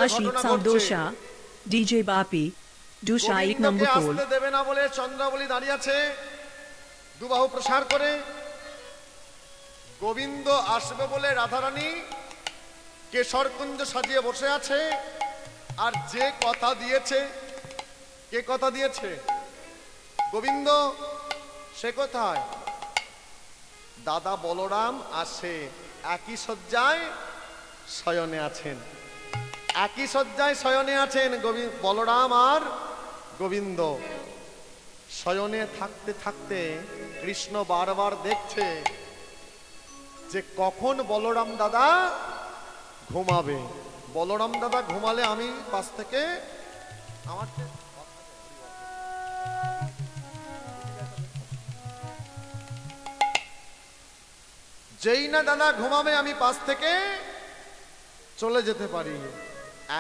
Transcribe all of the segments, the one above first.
Rashid Sandosha, DJ Bapi, Dusha 1 number call. আসতে দেবে না বলে চন্দ্রাবলী দাঁড়িয়ে আছে দুবাহু প্রসার করে। গোবিন্দ আসবে বলে রাধারানী কেশরকুঞ্জ সাজিয়ে বসে আছে। আর যে কথা দিয়েছে, কে কথা দিয়েছে? গোবিন্দ। সে কোথায়? দাদা বলরাম আসে, একই শয্যায় শয়নে আছেন, একই শয্যায় শয়নে আছেন বলরাম আর গোবিন্দ। শয়নে থাকতে থাকতে কৃষ্ণ বারবার দেখছে যে কখন বলরাম দাদা ঘুমাবে। বলরাম দাদা ঘুমালে আমি পাশ থেকে আমার যেই না দাদা ঘুমাবে আমি পাশ থেকে চলে যেতে পারি।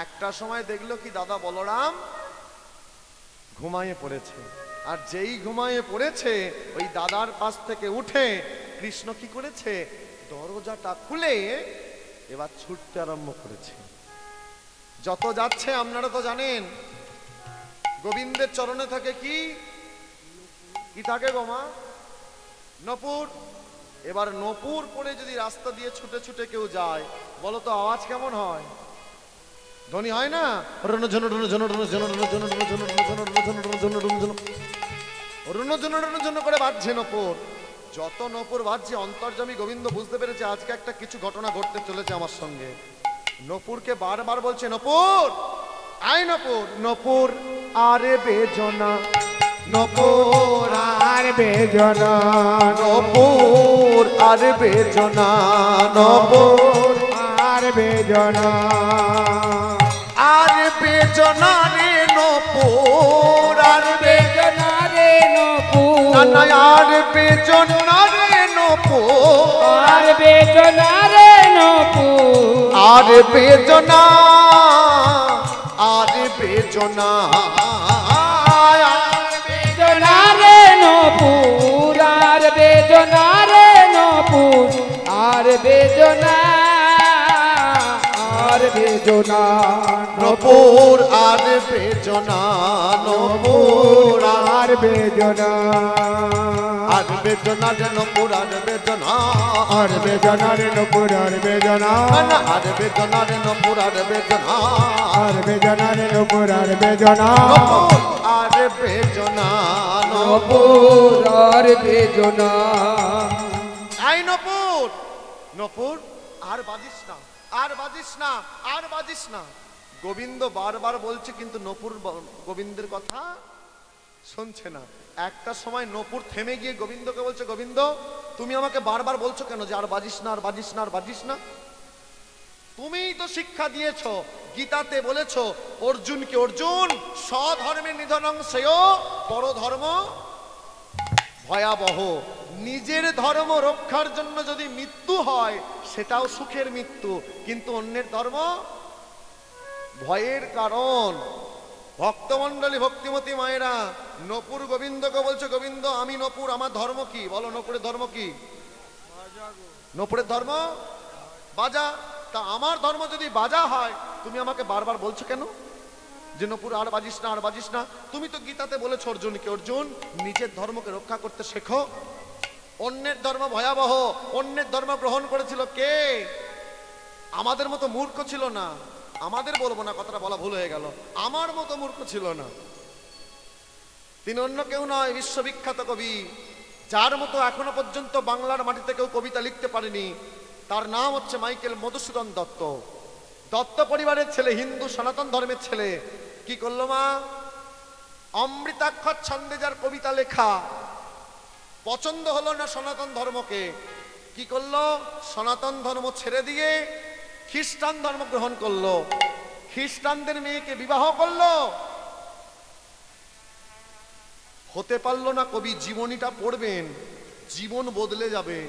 একটা সময় দেখলো কি দাদা বলরাম ঘুমায়ে পড়েছে। আর যেই ঘুমায়ে পড়েছে ওই দাদার পাশ থেকে উঠে কৃষ্ণ কি করেছে, দরজাটা খুলে এবার ছুটতে আরম্ভ করেছে। যত যাচ্ছে আপনারা তো জানেন গোবিন্দের চরণে থাকে কি কি থাকে গো মা? নপুর। এবার নপুর পরে যদি রাস্তা দিয়ে ছুটে ছুটে কেউ যায় বলো তো আওয়াজ কেমন হয়? ধ্বনি হয় না? করে বাজছে নপুর। যত নপুর বাজছে অন্তর্যামী গোবিন্দ বুঝতে পেরেছে আজকে একটা কিছু ঘটনা ঘটতে চলেছে আমার সঙ্গে। নপুরকে বারবার বলছে নপুর, আয় নপুর। নপুর আরে বেজনা, নপুর আর বেজনা, নপুর আর বেজনা, নপুর আর বেজনা, আর বেজনা রে নপুর, আর বেজনা রে নপুর, না আর বেজনা রে নপুর, আর বেজনা রে নপুর, আর বেজনা, আর বেজনা, নপুর আর বেজনা রে নপুর, আর বেজনা, আর বেজনা, নপুর আর বেজনা, নপুর আর বেজনা, আর বেজনা রে নপুর, আর বেজনা, আর বেজনা রে নপুর, আর বেজনা, আর বেজনা রে নপুর, আর বেজনা, আর বেজনা রে নপুর, আর বেজনা, আর বেজনা, নপুর আর বেজনা। আই নপুর, নপুর আর বাজিস না, আর বাজিস না, আর বাজিস না। গোবিন্দ বারবার বলছে কিন্তু নপুর গোবিন্দের কথা শুনছে না। একটা সময় নপুর থেমে গিয়ে গোবিন্দকে বলছে, গোবিন্দ তুমি আমাকে বারবার বলছো কেন যে আর বাজিস না, আর বাজিস না, আর বাজিস না? তুমিই তো শিক্ষা দিয়েছো, গীতাতে বলেছো অর্জুনকে, অর্জুন স্বধর্মে নিধনং শ্রেয় পরধর্ম ভয়াবহ। নিজের ধর্ম রক্ষার জন্য যদি মৃত্যু হয় সেটাও সুখের মৃত্যু, কিন্তু অন্যের ধর্ম ভয়ের কারণ। ভক্তমণ্ডলী, ভক্তিমতী মায়েরা, নপুর গোবিন্দকে বলছে, গোবিন্দ আমি নপুর, আমার ধর্ম কি বলো? নপুরের ধর্ম কি? নপুরের ধর্ম বাজা। তা আমার ধর্ম যদি বাজা হয় তুমি আমাকে বারবার বলছো কেন যে নপুর আর বাজিস না, আর বাজিস না? তুমি তো গীতাতে বলেছো অর্জুনকে, অর্জুন নিজের ধর্মকে রক্ষা করতে শেখো। অন্যের ধর্ম ভয়াবহ। অন্যের ধর্ম গ্রহণ করেছিল কে? আমাদের মতো মূর্খ ছিল না। আমাদের বলবো না, কথাটা বলা ভুল হয়ে গেল, আমার মতো মূর্খ ছিল না। তিনি অন্য কেউ নয়, বিশ্ববিখ্যাত কবি, যার মতো এখনো পর্যন্ত বাংলার মাটিতে কেউ কবিতা লিখতে পারেনি। তার নাম হচ্ছে মাইকেল মধুসূদন দত্ত। দত্ত পরিবারের ছেলে, হিন্দু সনাতন ধর্মের ছেলে। কি করলো মা? অমৃতাক্ষর ছন্দে যার কবিতা লেখা, পছন্দ হলো না সনাতন ধর্মকে। কি করলো? সনাতন ধর্ম ছেড়ে দিয়ে খ্রিস্টান ধর্ম গ্রহণ করলো, খ্রিস্টানদের মেয়েকে বিবাহ করলো। হতে পারলো না কবি, জীবনীটা পড়বেন, জীবন বদলে যাবে।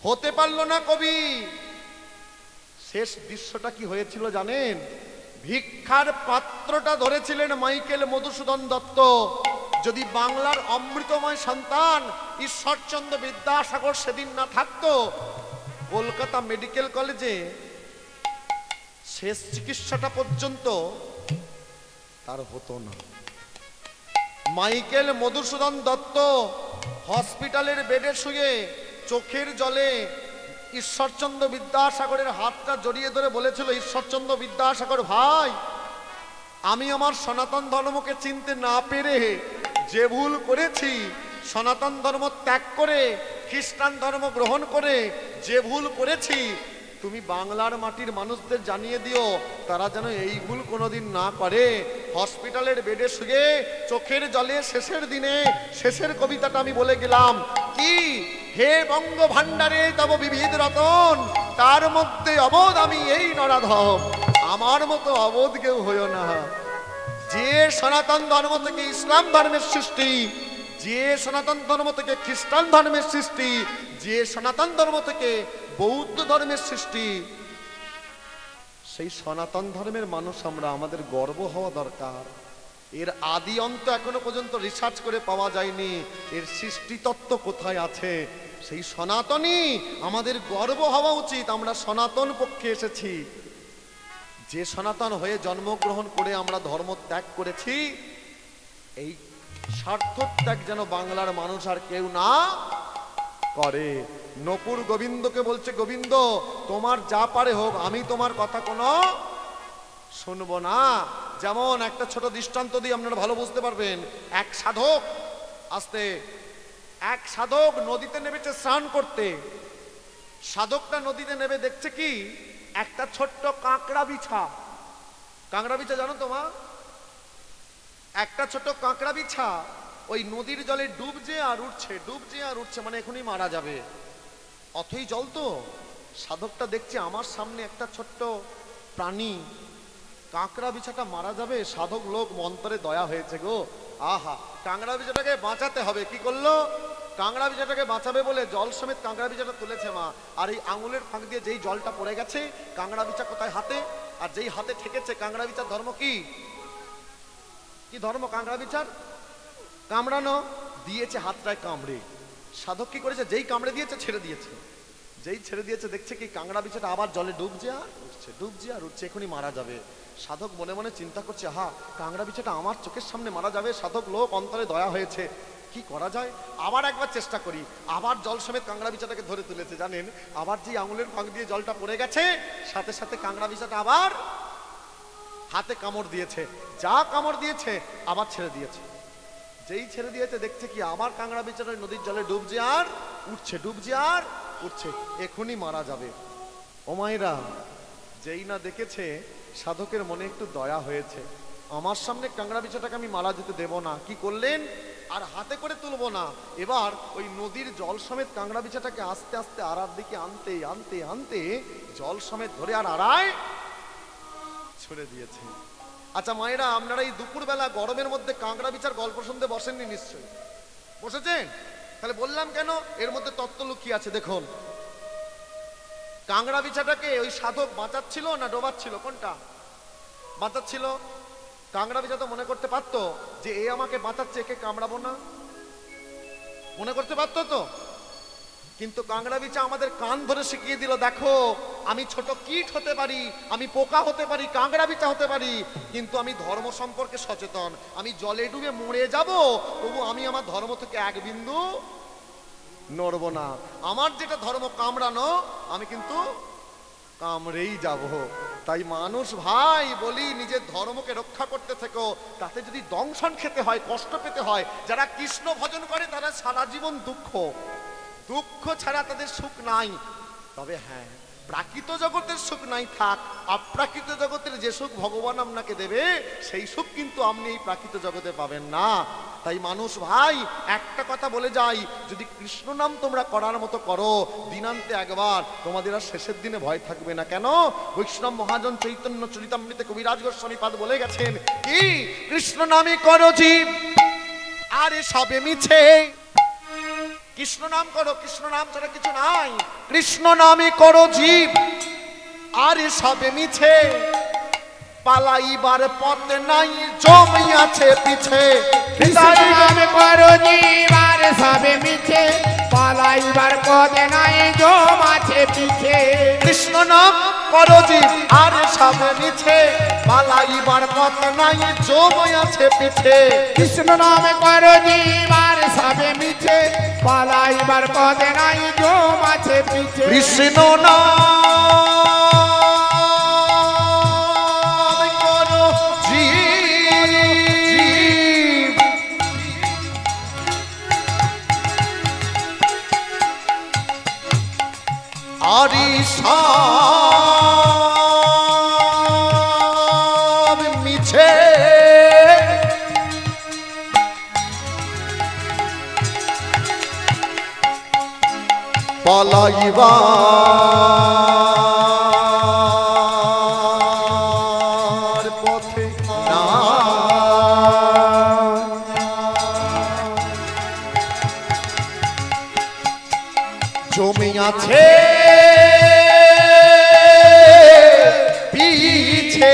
হতে পারলো না কবি। শেষ দৃশ্যটা কি হয়েছিল জানেন? ভিক্ষার পাত্রটা ধরেছিলেন মাইকেল মধুসূদন দত্ত। যদি বাংলার অমৃতময় সন্তান ঈশ্বরচন্দ্র বিদ্যাসাগর সেদিন না থাকতো, কলকাতা মেডিকেল কলেজে শেষ চিকিৎসাটা পর্যন্ত তার হতো না। মাইকেল মধুসূদন দত্ত হসপিটালের বেডে শুয়ে চোখের জলে ঈশ্বরচন্দ্র বিদ্যাসাগরের হাতটা জড়িয়ে ধরে বলেছিল, ঈশ্বরচন্দ্র বিদ্যাসাগর ভাই, আমি আমার সনাতন ধর্মকে চিনতে না পেরে যে ভুল করেছি, সনাতন ধর্ম ত্যাগ করে খ্রিস্টান ধর্ম গ্রহণ করে যে ভুল করেছি, তুমি বাংলার মাটির মানুষদের জানিয়ে দিও তারা যেন এই ভুল কোনোদিন না করে। হসপিটালের বেডে শুয়ে চোখের জলে শেষের দিনে শেষের কবিতাটা আমি বলে গেলাম, কি হে বঙ্গ ভাণ্ডারে তব বিবিধ রতন, তার মধ্যে অবোধ আমি এই নরাধম, আমার মতো অবোধ কেউ হইও না। যে সনাতন ধর্ম থেকে ইসলাম ধর্মের সৃষ্টি, যে সনাতন ধর্ম থেকে খ্রিস্টান ধর্মের সৃষ্টি, যে সনাতন ধর্ম থেকে বৌদ্ধ ধর্মের সৃষ্টি, সেই সনাতন ধর্মের মানুষ আমরা, আমাদের গর্ব হওয়া দরকার। এর আদি অন্ত এখনো পর্যন্ত রিসার্চ করে পাওয়া যায়নি, এর সৃষ্টি তত্ত্ব কোথায় আছে, সেই সনাতনই আমাদের গর্ব হওয়া উচিত। আমরা সনাতন পক্ষে এসেছি, যে সনাতন হয়ে জন্মগ্রহণ করে আমরা ধর্ম ত্যাগ করেছি, এই স্বার্থ ত্যাগ যেন বাংলার মানুষ আর কেউ না করে। নপুর গোবিন্দকে বলছে, গোবিন্দ তোমার যা পারে হোক, আমি তোমার কথা কোনো শুনবো না। যেমন একটা ছোট দৃষ্টান্ত দিয়ে আপনারা ভালো বুঝতে পারবেন। এক সাধক নদীতে নেমেছে স্নান করতে। সাধকটা নদীতে নেমে দেখছে কি, একটা ছোট্ট কাঁকড়া বিছা। কাঁকড়া বিছা জানো তো মা? একটা ছোট কাঁকড়া বিছা ওই নদীর জলে ডুবছে আর উঠছে, ডুবছে আর উঠছে, মানে এখনই মারা যাবে, অথই জল তো। সাধকটা দেখছে আমার সামনে একটা ছোট্ট প্রাণী, কাঁকড়া বিছাটা মারা যাবে। সাধক লোক মন্তরে দয়া হয়েছে গো, আহা কাঁকড়া বিছাটাকে বাঁচাতে হবে। কি করলো? কাঁকড়া বিছাটাকে বাঁচাবে বলে জল সমেত কাঁকড়া বিছাটা তুলেছে মা। আর এই আঙুলের ফাঁক দিয়ে যেই জলটা পড়ে গেছে, কাঁকড়া বিছা কোথায়? হাতে। আর যেই হাতে ঠেকেছে, কাঁকড়া বিছার ধর্ম কি? কি ধর্ম কাঁকড়া বিছার? কামড়ানো। দিয়েছে হাতটায় কামড়ে। সাধক কি করেছে? যেই কামড়ে দিয়েছে ছেড়ে দিয়েছে, যেই ছেড়ে দিয়েছে দেখছে কি কাঁকড়া বিছাটা আবার জলে ডুবছে আর উঠছে, ডুবছে আর উঠছে, এখনই মারা যাবে। সাধক মনে মনে চিন্তা করছে, হা কাঁকড়া বিছাটা আমার চোখের সামনে মারা যাবে। সাধক লোক অন্তরে দয়া হয়েছে, কি করা যায়, আবার একবার চেষ্টা করি। আবার জল সমেত কাঁকড়া বিছাটাকে ধরে তুলেছে। জানেন, আবার যে আঙুলের ফাঁক দিয়ে জলটা পড়ে গেছে, সাথে সাথে কাঁকড়া বিছাটা আবার হাতে কামড় দিয়েছে। যা কামড় দিয়েছে আবার ছেড়ে দিয়েছে। যেই ছেড়ে দিয়েছে দেখছে কি আবার কাঁকড়া বিছাটা নদীর জলে ডুবছে আর উঠছে, ডুবছে আর উঠছে, এখনই মারা যাবে। ও মায়েরা, যেই না দেখেছে, সাধকের মনে একটু দয়া হয়েছে, আমার সামনে কাঁকড়া বিছাটাকে আমি মারা যেতে দেব না। কি করলেন? আর হাতে করে তুলবো না, এবার ওই নদীর জল সমেত কাঁকড়া বিছাটাকে আস্তে আস্তে আড়ার দিকে আনতে আনতে আনতে জল সমেত ধরে আর আড়ায় ছুড়ে দিয়েছে। আচ্ছা মায়েরা, আপনারা এই দুপুরবেলা গরমের মধ্যে কাঁকড়া বিছার গল্প শুনতে বসেননি নিশ্চয়ই? বসেছেন? তাহলে বললাম কেন, এর মধ্যে তত্ত্ব লুকিয়ে আছে। দেখুন, কাঁকড়া বিছাটাকে ওই সাধক বাঁচাচ্ছিল না ডোবাচ্ছিল? কোনটা বাঁচাচ্ছিল? কাঁকড়া বিছা তো মনে করতে পারতো যে এ আমাকে বাঁচাচ্ছে, একে কামড়াবো না, মনে করতে পারতো তো। কিন্তু কাঁকড়া বিছা আমাদের কান ধরে শিখিয়ে দিল, দেখো আমি ছোট কীট হতে পারি, আমি পোকা হতে পারি, কাঁকড়া বিছা হতে পারি, কিন্তু আমি ধর্ম সম্পর্কে সচেতন। আমি জলে ডুবে মরে যাব, তবু আমি আমার ধর্ম থেকে এক বিন্দু নড়ব না। আমার যেটা ধর্ম কামড়ানো, আমি কিন্তু কামড়েই যাব। তাই মানুষ ভাই বলি, নিজের ধর্মকে রক্ষা করতে থেকো। তাতে যদি দংশন খেতে হয়, কষ্ট পেতে হয়, যারা কৃষ্ণ ভজন করে তারা সারা জীবন দুঃখ ছাড়া তাদের সুখ নাই। তবে হ্যাঁ, প্রাকৃত জগতের সুখ নাই থাক, অপ্রাকৃত জগতের যে সুখ ভগবান আপনাকে দেবে, সেই সুখ কিন্তু আপনি এই প্রাকৃত জগতে পাবেন না। তাই মানুষ ভাই একটা কথা বলে যাই, যদি কৃষ্ণ নাম তোমরা করার মতো করো, দিনান্তে একবার তোমাদের আর শেষের দিনে ভয় থাকবে না। কেন? বৈষ্ণব মহাজন চৈতন্য চরিতামৃতে কবিরাজ গোস্বামী পাদ বলে গেছেন, কি কৃষ্ণ নামে করো জীব, আরে সবে মিছে। কৃষ্ণ নাম করো, কৃষ্ণ নাম ছাড়া কিছু নাই। কৃষ্ণ নামে করো জীব, আরে সবে মিছে, পালাইবার পথ নাই জমি আছে পিছে। কৃষ্ণ নাম করো জীব, আরে সবে মিছে, পালাইবার পথ নাই জম আছে পিছে। কৃষ্ণ নাম করো জীব আর সাবে মিছে পালাইবার পথ নাই জমে আছে পিছে কৃষ্ণ নামে করো জীব আর সাবে মিছে পালাইবার পথ নাই জম আছে পিছে কৃষ্ণ নাম করো জীব আরি সব মিছে পালাইবার পথে না জমি আছে পিছে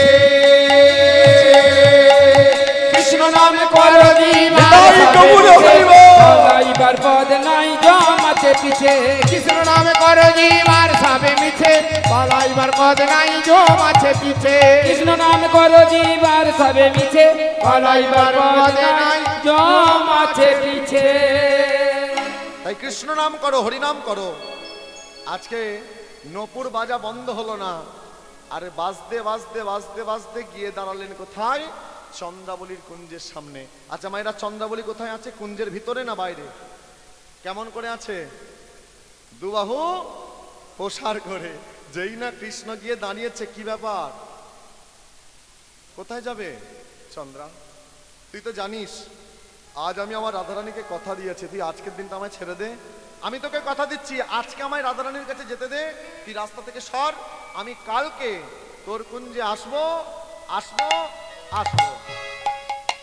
কৃষ্ণ নামে করো জীব পালাইবার পথ নাই জম আছে পিছে কৃষ্ণ নামে করো জীব আর সাবে মিছে পালাইবার পথ নাই জম আছে পিছে কৃষ্ণ নাম করো জীব আর সবে মিছে পালাইবার পথ নাই জম আছে পিছে তাই কৃষ্ণ নাম করো হরিনাম করো আজকে নপুর বাজা বন্ধ হলো না আরে বাজতে বাজতে বাজতে বাজতে গিয়ে দাঁড়ালেন কোথায় চন্দ্রাবলীর কুঞ্জের সামনে আচ্ছা মায়েরা চন্দ্রাবলী কোথায় আছে কুঞ্জের ভিতরে না বাইরে কেমন করে আছে দুবাহু প্রসার করে যেই না কৃষ্ণ গিয়ে দাঁড়িয়েছে কি ব্যাপার কোথায় যাবে চন্দ্রা তুই তো জানিস আজ আমি আমার রাধারানীকে কথা দিয়েছি তুই আজকের দিনটা আমায় ছেড়ে দে আমি তোকে কথা দিচ্ছি আজকে আমায় রাধারানীর কাছে যেতে দে তুই রাস্তা থেকে সর আমি কালকে তোর কুঞ্জে আসবো আসবো আসবো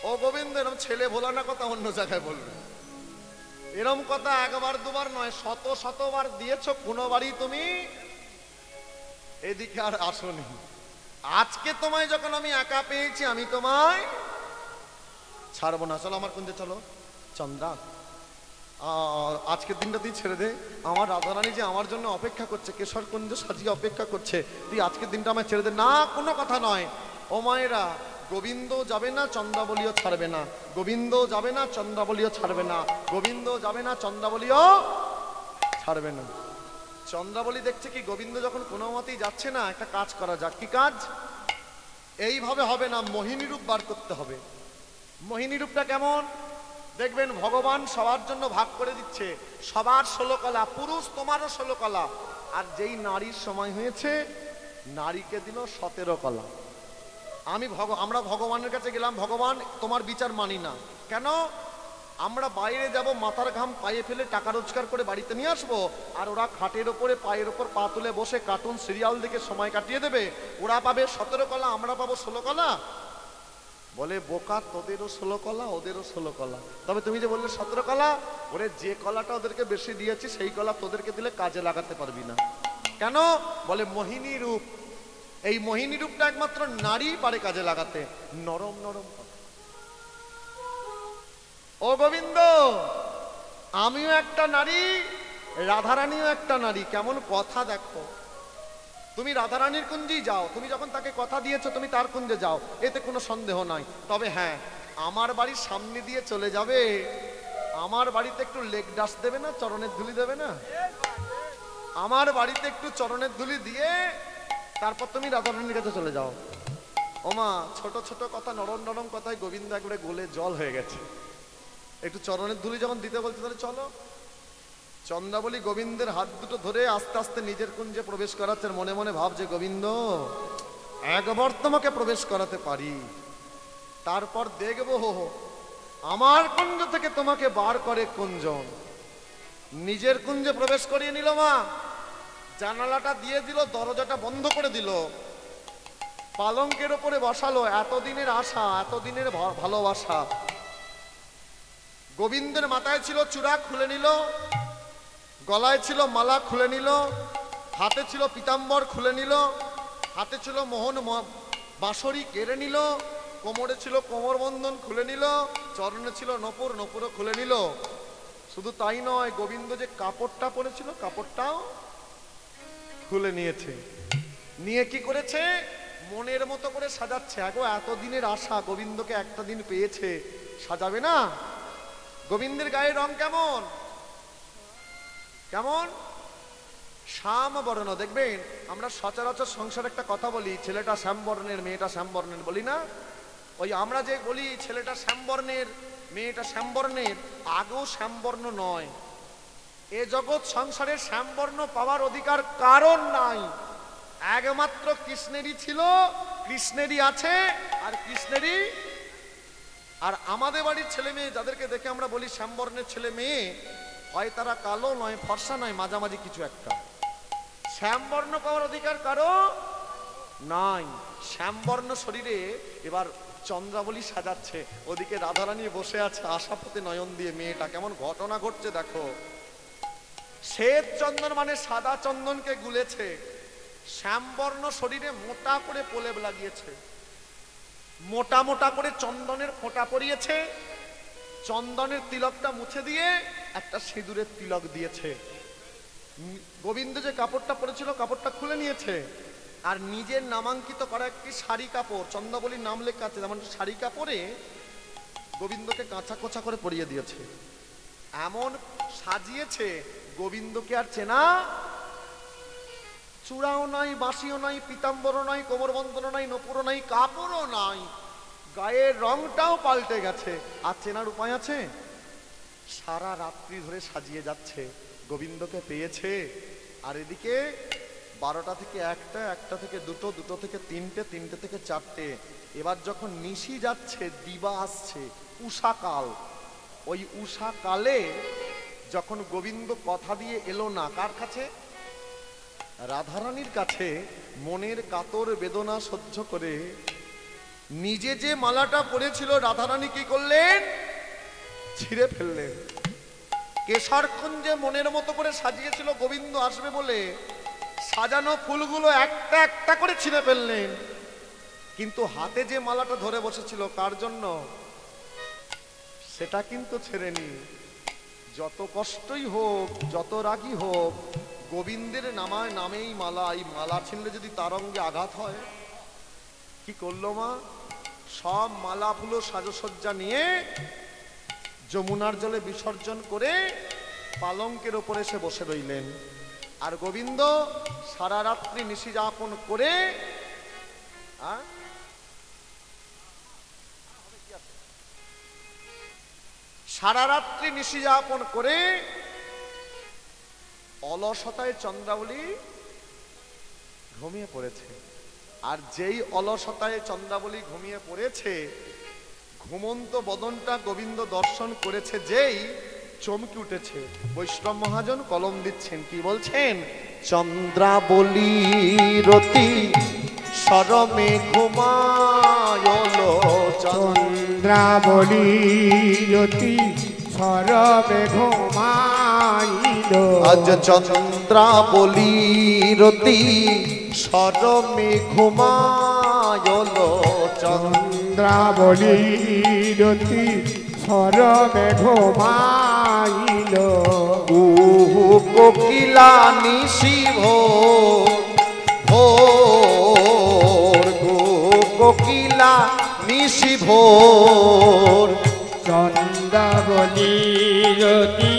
ও গোবিন্দ এরম ছেলে ভোলানা কথা অন্য জায়গায় বলবে এরম কথা একবার দুবার নয় শত শতবার দিয়েছ কোনোবারই তুমি এদিকে আর আসোনি আজকে তোমায় যখন আমি একা পেয়েছি আমি তোমায় ছাড়বো না চলো আমার কুঞ্জে চলো চন্দ্রা আজকের দিনটা তুই ছেড়ে দে আমার রাধারানী যে আমার জন্য অপেক্ষা করছে কেশর কুঞ্জ সাজিয়ে অপেক্ষা করছে তুই আজকের দিনটা আমায় ছেড়ে দে না কোনো কথা নয় ও মায়েরা গোবিন্দ যাবে না চন্দ্রাবলীও ছাড়বে না গোবিন্দ যাবে না চন্দ্রাবলীও ছাড়বে না গোবিন্দ যাবে না চন্দ্রাবলীও ছাড়বে না চন্দ্রাবলী দেখছে কি গোবিন্দ যখন কোনো মতেই যাচ্ছে না একটা কাজ করা যাক কি কাজ এইভাবে হবে না মোহিনী রূপ বার করতে হবে মোহিনী রূপটা কেমন দেখবেন ভগবান সবার জন্য ভাগ করে দিচ্ছে সবার 16 কলা পুরুষ তোমারও 16 কলা আর যেই নারীর সময় হয়েছে নারীকে দিল 17 কলা আমরা ভগবানের কাছে গেলাম ভগবান তোমার বিচার মানি না কেন আমরা বাইরে যাব মাথার ঘাম পায়ে ফেলে টাকা রোজগার করে বাড়িতে নিয়ে আসবো আর ওরা খাটের ওপরে পায়ের ওপর পা তুলে বসে কার্টুন সিরিয়াল দেখে সময় কাটিয়ে দেবে ওরা পাবে 17 কলা আমরা পাবো 16 কলা বলে বোকা তোদেরও 16 কলা ওদেরও 16 কলা তবে তুমি যে বললে 17 কলা ওরে যে কলাটা ওদেরকে বেশি দিয়েছি সেই কলা তোদেরকে দিলে কাজে লাগাতে পারবি না কেন বলে মোহিনী রূপ এই মোহিনী রূপটা একমাত্র নারী পারে কাজে লাগাতে নরম নরম ও গোবিন্দ আমিও একটা নারী রাধারানীও একটা নারী কেমন কথা দেখো তুমি রাধারানীর কুঞ্জেই যাও তুমি যখন তাকে কথা দিয়েছো তুমি তার কুঞ্জে যাও এতে কোনো সন্দেহ নাই তবে হ্যাঁ আমার বাড়ির সামনে দিয়ে চলে যাবে আমার বাড়িতে একটু লেগ ডাস দেবে না চরণের ধুলি দেবে না আমার বাড়িতে একটু চরণের ধুলি দিয়ে তারপর তুমি রাধারানীর কাছে চলে যাও ওমা ছোট ছোট কথা নরম নরম কথায় গোবিন্দ একবারে গোলে জল হয়ে গেছে একটু চরণের ধুলি যখন দিতে বলছে তাহলে চলো চন্দ্রাবলী গোবিন্দের হাত দুটো ধরে আস্তে আস্তে নিজের কুঞ্জে প্রবেশ করাচ্ছে মনে মনে ভাবছে গোবিন্দ একবার তোমাকে প্রবেশ করাতে পারি তারপর দেখবো আমার কুঞ্জ থেকে তোমাকে বার করে কুঞ্জন নিজের কুঞ্জে প্রবেশ করিয়ে নিল মা জানালাটা দিয়ে দিল দরজাটা বন্ধ করে দিল পালঙ্কের উপরে বসালো এতদিনের আশা এতদিনের ভালোবাসা গোবিন্দের মাথায় ছিল চূড়া খুলে নিল গলায় ছিল মালা খুলে নিল হাতে ছিল পীতাম্বর খুলে নিল হাতে ছিল মোহন বাঁশরি কেড়ে নিল কোমরে ছিল কোমর বন্ধন খুলে নিল চরণে ছিল নপুর নপুরও খুলে নিল শুধু তাই নয় গোবিন্দ যে কাপড়টা পরেছিল কাপড়টাও খুলে নিয়েছে নিয়ে কি করেছে, মনের মতো করে সাজাচ্ছে। আগো এতদিনের আশা, গোবিন্দকে একটা দিন পেয়েছে, সাজাবে না? গোবিন্দের গায়ের রং কেমন কেমন? শ্যাম বর্ণ। দেখবেন আমরা সচরাচর সংসারে একটা কথা বলি, ছেলেটা শ্যাম বর্ণের, মেয়েটা শ্যাম বর্ণের, বলি না? ওই আমরা যে বলি ছেলেটা শ্যাম বর্ণের, মেয়েটা শ্যাম বর্ণের, আগেও শ্যাম বর্ণ নয়। এ জগৎ সংসারে শ্যাম বর্ণ পাওয়ার অধিকার কারণ নাই, একমাত্র কৃষ্ণেরই ছিল, কৃষ্ণেরই আছে, আর কৃষ্ণেরই। আর আমাদের বাড়ির ছেলে মেয়ে যাদেরকে দেখে আমরা বলি শ্যামবর্ণের ছেলে মেয়ে, হয় তারা কালো নয় ফর্সা নয়, মাঝামাঝি কিছু একটা। শ্যামবর্ণ পাওয়ার অধিকার কারো নাই। শ্যামবর্ণ শরীরে এবার চন্দ্রাবলী সাজাচ্ছে, ওদিকে রাধারানী বসে আছে আশাপতি নয়ন দিয়ে। মেয়েটা কেমন ঘটনা ঘটছে দেখো। শ্বেত চন্দন মানে সাদা চন্দনকে গুলেছে, শ্যামবর্ণ শরীরে মোটা করে প্রলেপ লাগিয়েছে, মোটা মোটা করে চন্দনের ফোঁটা পরিয়েছে, চন্দনের তিলকটা মুছে দিয়ে একটা সিঁদুরের তিলক দিয়েছে। গোবিন্দ যে কাপড়টা পরেছিল কাপড়টা খুলে নিয়েছে, আর নিজের নামাঙ্কিত করা একটি শাড়ি কাপড়, চন্দ্রাবলীর নাম লেখা আছে, যেমন শাড়ি কাপড়ে গোবিন্দকে কাঁচা কোচা করে পরিয়ে দিয়েছে। এমন সাজিয়েছে গোবিন্দকে আর চেনা, চূড়াও নাই, বাঁশিও নাই, পিতাম্বরও নাই, কোমরবন্ধনও নাই, নপুরও নাই, কাপড়ও নাই, গায়ের রংটাও পাল্টে গেছে। আর চেনার উপায় আছে? সারা রাত্রি ধরে সাজিয়ে যাচ্ছে, গোবিন্দকে পেয়েছে। আর এদিকে 12টা থেকে 1টা, 1টা থেকে 2টো, 2টো থেকে 3টে, 3টে থেকে 4টে। এবার যখন নিশি যাচ্ছে, দিবা আসছে, উষাকাল, ওই উষাকালে যখন গোবিন্দ কথা দিয়ে এলো না, কার কাছে? রাধারানীর কাছে। মনের কাতর বেদনা সহ্য করে নিজে যে মালাটা পরেছিল রাধারানী কি করলেন? ছিঁড়ে ফেললেন। কেশরকুঞ্জে মনের মতো করে সাজিয়েছিল গোবিন্দ আসবে বলে, সাজানো ফুলগুলো একটা একটা করে ছিঁড়ে ফেললেন। কিন্তু হাতে যে মালাটা ধরে বসেছিল কার জন্য, সেটা কিন্তু ছেড়েনি। যত কষ্টই হোক, যত রাগই হোক, গোবিন্দের নামেই মালা, এই মালা ছিনলে যদি তার অঙ্গে আঘাত হয়, কি করলো মা? সব মালা ফুলো সাজসজ্জা নিয়ে যমুনার জলে বিসর্জন করে পালঙ্কের ওপরে এসে বসে রইলেন। আর গোবিন্দ সারা রাত্রি নিশি যাপন করে সারা রাত্রি নিশি যাপন করে অলসতায় চন্দ্রাবলী ঘুমিয়ে পড়েছে। আর যেই অলসতায় চন্দ্রাবলী ঘুমিয়ে পড়েছে, ঘুমন্ত বদনটা গোবিন্দ দর্শন করেছে, যেই চমকে উঠেছে। বৈষ্ণব মহাজন কলম দিচ্ছেন, কি বলছেন? চন্দ্রাবলী রতি সরমে ঘুমায়লো, চন্দ্রাবলী রতি সরমে ঘুমাইলো। আজ চন্দ্রাবলী রতি সরমে ঘুমায়লো, চন্দ্রাবলী রতি সরমে ঘুমাইলো। কুহু কোকিলা নিশি ভোর, কুহু কোকিলা নিশি ভোর। চন্দ্রাবলী রতি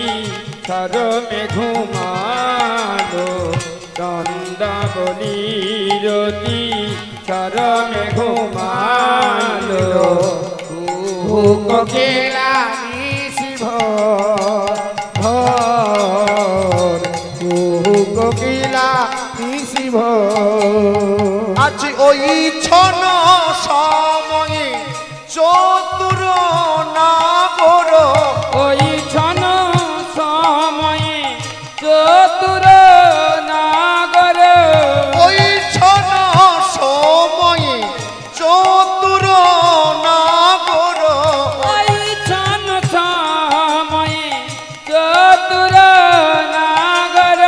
সরমে ঘুমালো, চন্দ্রাবলী রতি সরমে ঘুমালো। কুহু কোকিলা নিশি ভোর, কুহু কোকিলা নিশি ভোর। আজ ওই ছন সময়ে চতুর নাগর, ওই ছন সময়ে চতুর নাগর, ওই ছন সময়ে চতুর নাগর। ওই ছন সময়ে চতুর নাগর।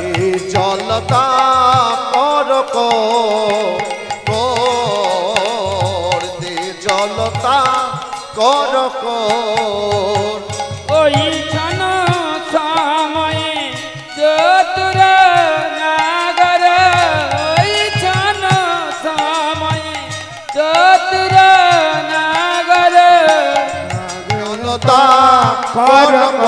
এ জলতা করক দে জলতা করক। ওই ছন সময়ে চতুর নাগর, ওই জলতা করক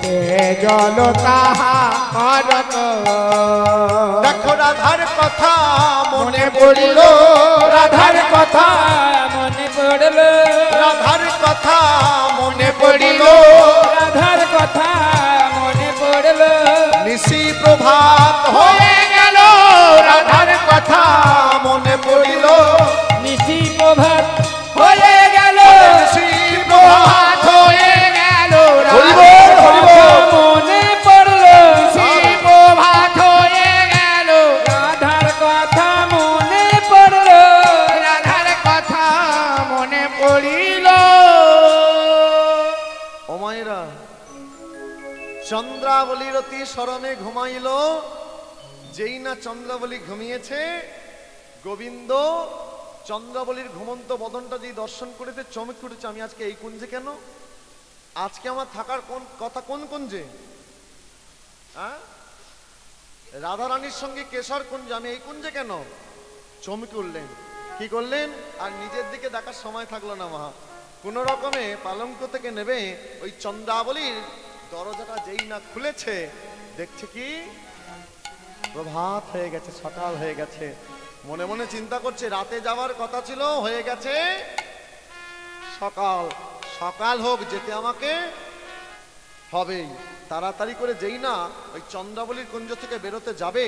কে জল তাহা করক। দেখো রাধার কথা মনে মনে পড়িল, পড়িল রাধার কথা মনে পড়ল, রাধার কথা মনে পড়িল পড়িল, রাধার কথা মনে পড়ল, নিশি প্রভাত হয়ে হয়ে গেল রাধার কথা মনে পড়িল, নিশি প্রভাত হয়ে গেল নিশি প্রভাত হয়ে গেল হরিবল, হরিবল। মনে পড়ল, প্রভাত হয়ে গেল রাধার কথা মনে পড়ল, রাধার কথা মনে পড়িল। ও মায়েরা, চন্দ্রাবলীর অতি স্মরণে ঘুমাইল। যেই না চন্দ্রাবলী ঘুমিয়েছে, গোবিন্দ চন্দ্রাবলীর ঘুমন্ত বদনটা যেই দর্শন করেতে চমক উঠেছে, আমি আজকে এই কুঞ্জে কেন? আজকে আমার থাকার কোন কথা কোন কুঞ্জে? হ্যাঁ, রাধারানীর সঙ্গে কেশর কুঞ্জ, আমি এই কুঞ্জে কেন? চমকে উঠলেন। কি করলেন? আর নিজের দিকে দেখার সময় থাকলো না মা। কোন রকমে পালঙ্ক থেকে নেবে ওই চন্দ্রাবলীর দরজাটা যেই না খুলেছে, দেখছে কি প্রভাত হয়ে গেছে, সকাল হয়ে গেছে। মনে মনে চিন্তা করছে রাতে যাওয়ার কথা ছিল, হয়ে গেছে সকাল। সকাল হোক, যেতে আমাকে হবেই। তাড়াতাড়ি করে যেই না ওই চন্দ্রাবলীর কুঞ্জ থেকে বেরোতে যাবে,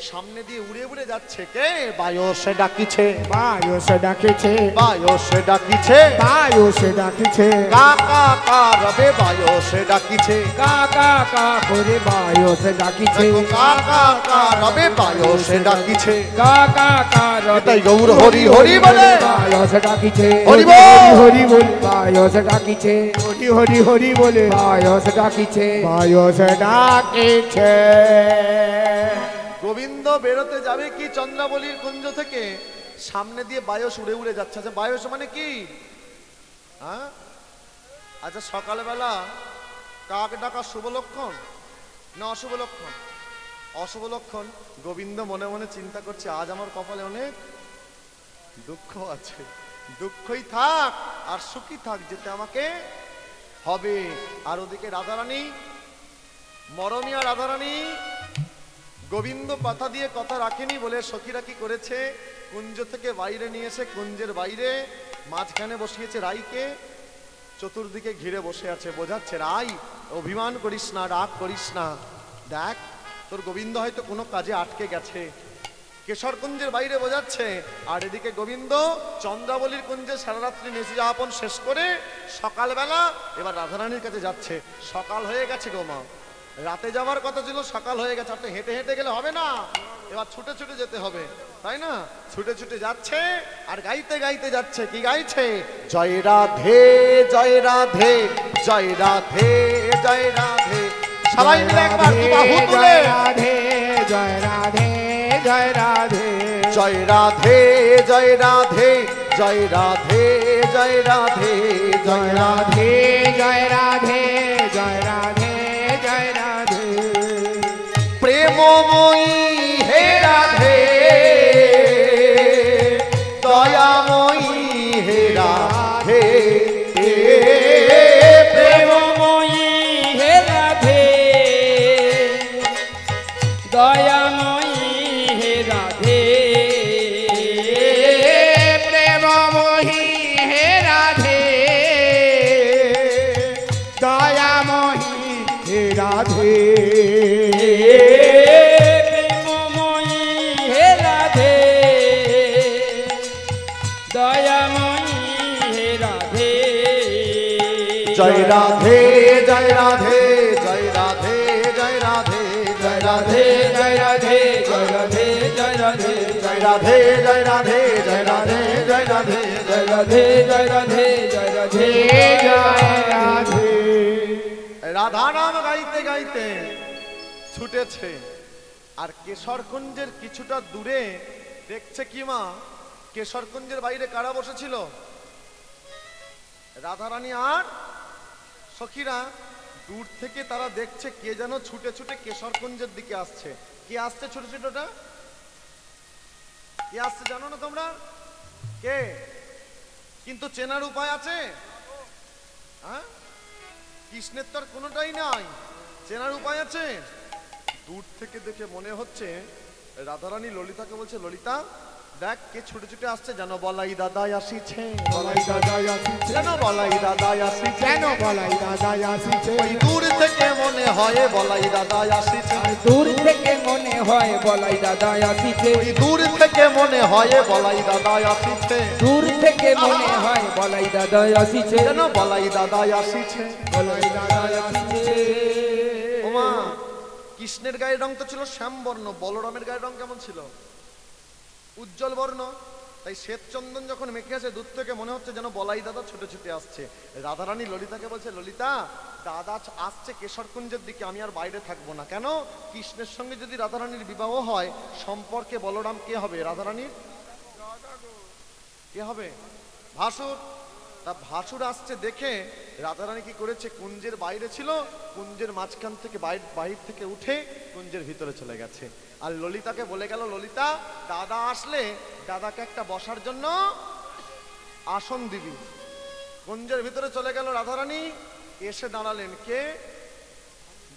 সামনে দিয়ে উড়ে উড়ে যাচ্ছে কে? বায়ু সে ডাকিছে, বায়ু সে ডাকিছে, বায়ু সে ডাকিছে, বায়ু সে ডাকিছে, কা কা কা রবে বায়ু সে ডাকিছে, কা কা কা করে বায়ু সে ডাকিছে, দেখো কা কা কা রবে বায়ু সে ডাকিছে। কা কা কা রবে। এটাই গৌর হরি হরি বলে, বায়ু সে ডাকিছে, হরি বল। হরি বল, বায়ু সে ডাকিছে, হরি হরি হরি বলে বায়ু সে ডাকিছে, বায়ু সে ডাকিছে। গোবিন্দ বেরোতে যাবে কি চন্দ্রাবলীর কুঞ্জ থেকে, সামনে দিয়ে বায়স উড়ে উড়ে যাচ্ছে। আচ্ছা, বায়স মানে কি? হ্যাঁ, আচ্ছা, সকালবেলা কাক ডাকা শুভ লক্ষণ না অশুভ লক্ষণ? অশুভ লক্ষণ। গোবিন্দ মনে মনে চিন্তা করছে, আজ আমার কপালে অনেক দুঃখ আছে। দুঃখই থাক আর সুখী থাক, যেতে আমাকে হবে। আর ওদিকে রাধারানী, মরমিয়া রাধারানী, গোবিন্দ কথা দিয়ে কথা রাখেনি বলে সখীরা কি করেছে, কুঞ্জ থেকে বাইরে নিয়ে এসে কুঞ্জের বাইরে মাঝখানে বসিয়েছে রাইকে, চতুর্দিকে ঘিরে বসে আছে, বোঝাচ্ছে রাই অভিমান করিস না, রাগ করিস না, দেখ তোর গোবিন্দ হয়তো কোনো কাজে আটকে গেছে। কেশরকুঞ্জের বাইরে বোঝাচ্ছে, আর এদিকে গোবিন্দ চন্দ্রাবলীর কুঞ্জে সারা রাত্রি নেশে যাপন শেষ করে সকালবেলা এবার রাধারানীর কাছে যাচ্ছে। সকাল হয়ে গেছে গো মা, রাতে যাওয়ার কথা ছিল, সকাল হয়ে গেছে। আপনি হেঁটে হেঁটে গেলে হবে না, এবার ছুটে ছুটে যেতে হবে, তাই না? ছুটে ছুটে যাচ্ছে আর গাইতে গাইতে যাচ্ছে। কি গাইছে? জয় রাধে জয় রাধে জয় রাধে জয় রাধে। সবাই মিলে একবার দু বাহু তুলে রাধে জয় রাধে জয় রাধে, জয় রাধে জয় রাধে জয় রাধে জয় রাধে জয় রাধে জয় রাধে জয় রাধে জয় রাধে। প্রেমময়ী হে রাধে, দয়াময়ী হে রাধে, প্রেমময়ী হে রাধে, দয়াময়ী হে রাধে, প্রেমময়ী হে রাধে, দয়াময়ী হে রাধে, প্রেমময়ী হে রাধে, দয়াময়ী হে রাধে। জয় রাধে জয় রাধে জয় রাধে জয় রাধে জয় রাধে জয় রাধে জয় রাধে জয় রাধে জয় রাধে জয় রাধে জয় রাধে জয় রাধে জয় রাধে জয় রাধে জয় রাধে জয় রাধে। রাধা নাম গাইতে গাইতে ছুটেছে। আর কেশরকুঞ্জের কিছুটা দূরে দেখছে কি মা, কেশরকুঞ্জের বাইরে কারা বসেছিল? রাধারানী আর সখীরা। দূর থেকে তারা দেখছে কে যেন ছুটে ছুটে কেশরকুঞ্জের দিকে আসছে। কে আসছে ছোট ছোটটা? কে আসছে জানো না তোমরা? কে? কিন্তু চেনার উপায় আছে? হ্যাঁ, কৃষ্ণের তো আর কোনোটাই নাই, চেনার উপায় আছে? দূর থেকে দেখে মনে হচ্ছে রাধারানী ললিতাকে বলছে, ললিতা দেখ কে ছুটে ছুটে আসছে, যেন বলাই দাদাই আসিছে, বলাই দাদাই আসিছে, যেন বলাই দাদাই আসিছে, যেন বলাই দাদাই আসিছে। ওই দূর থেকে মনে হয় বলাই দাদাই আসিছে, দূর থেকে মনে হয় বলাই দাদা আসিছে, ওই দূর থেকে মনে হয় বলাই দাদাই আসিছে, দূর থেকে মনে হয় বলাই দাদা আসিছে, যেন বলাই দাদাই আসিছে, বলাই দাদাই আসিছে। ওমা কৃষ্ণের গায়ের রং তো ছিল শ্যামবর্ণ, বলরামের গায়ের রং কেমন ছিল? উজ্জ্বল বর্ণ। তাই শ্বেত চন্দন যখন মেখে আসে দূর থেকে মনে হচ্ছে যেন বলাই দাদা ছুটে ছুটে আসছে। রাধারানী ললিতাকে বলছে, ললিতা দাদা আসছে কেশরকুঞ্জের দিকে, আমি আর বাইরে থাকবো না। কেন? কৃষ্ণের সঙ্গে যদি রাধারানীর বিবাহ হয়, সম্পর্কে বলরাম কে হবে? রাধারানীর কে হবে? ভাসুর। তা ভাসুর আসছে দেখে রাধারানী কি করেছে, কুঞ্জের বাইরে ছিল, কুঞ্জের মাঝখান থেকে বাইরে থেকে উঠে কুঞ্জের ভিতরে চলে গেছে। আর ললিতাকে বলে গেল, ললিতা দাদা আসলে দাদাকে একটা বসার জন্য আসন দিবি। কুঞ্জের ভিতরে চলে গেল রাধারানী, এসে দাঁড়ালেন কে?